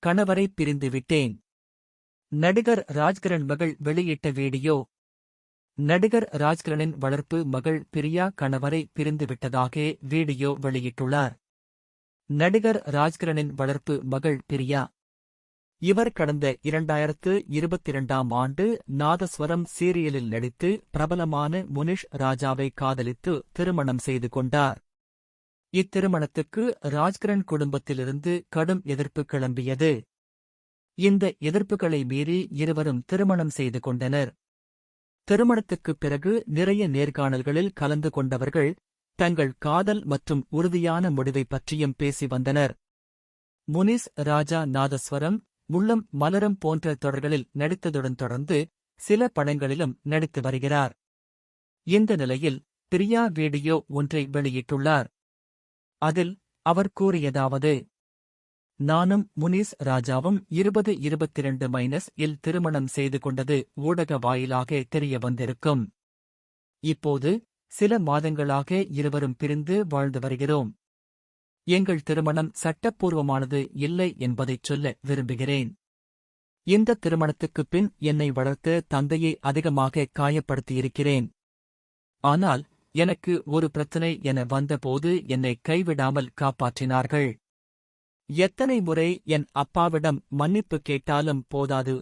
கணவரை பிரிந்துவிட்டேன். நடிகர் ராஜ்கிரண் மகள் வெளியிட்ட வீடியோ. நடிகர் ராஜ்கிரனின் வளர்ப்பு மகள் பிரியா கணவரை பிரிந்துவிட்டதாக வீடியோ வெளியிட்டுள்ளார். நடிகர் ராஜ்கிரனின் வளர்ப்பு மகள் பிரியா. இவர் கடந்த 2022ஆம் ஆண்டு நாதஸ்வரம் சீரியலில் நடித்து பிரபலமான முனிஷ் ராஜாவை காதலித்து திருமணம் செய்து கொண்டார். இத்திருமணத்துக்கு ராஜ்கிரண் குடும்பத்திலிருந்து கடும் எதிர்ப்பு கிளம்பியது. இந்த எதிர்ப்புகளை மீறி இருவரும் திருமணம் செய்து கொண்டனர். திருமணத்துக்குப் பிறகு நிறைய நேர்காணல்களில் கலந்து கொண்டவர்கள் தங்கள் காதல் மற்றும் உறுதியான முடிவை பற்றியும் பேசி வந்தனர். முனிஷ் ராஜா நாதஸ்வரம், உள்ளம் மலரும் போன்ற தொடர்களில் நடித்ததுடன் தொடர்ந்து சில படங்களிலும் நடித்து வருகிறார். இந்த நிலையில் பிரியா வீடியோ ஒன்றை வெளியிட்டுள்ளார். அதில் அவர் கூறியதாவது: நானும் முனிஷ் ராஜாவும் 2022-இல் திருமணம் செய்து கொண்டது ஊடக வாயிலாக தெரிய வந்திருக்கும். இப்போது சில மாதங்களாக இருவரும் பிரிந்து வாழ்ந்து வருகிறோம். எங்கள் திருமணம் சட்டப்பூர்வமானது இல்லை என்பதைச் சொல்ல விரும்புகிறேன். இந்த திருமணத்துக்குப் பின் என்னை வளர்த்த தந்தையை அதிகமாக காயப்படுத்தியிருக்கிறேன். ஆனால் எனக்கு ஒரு பிரச்சனை என வந்தபோது என்னை கைவிடாமல் காப்பாற்றினார்கள். எத்தனை முறை என் அப்பாவிடம் மன்னிப்பு கேட்டாலும் போதாது.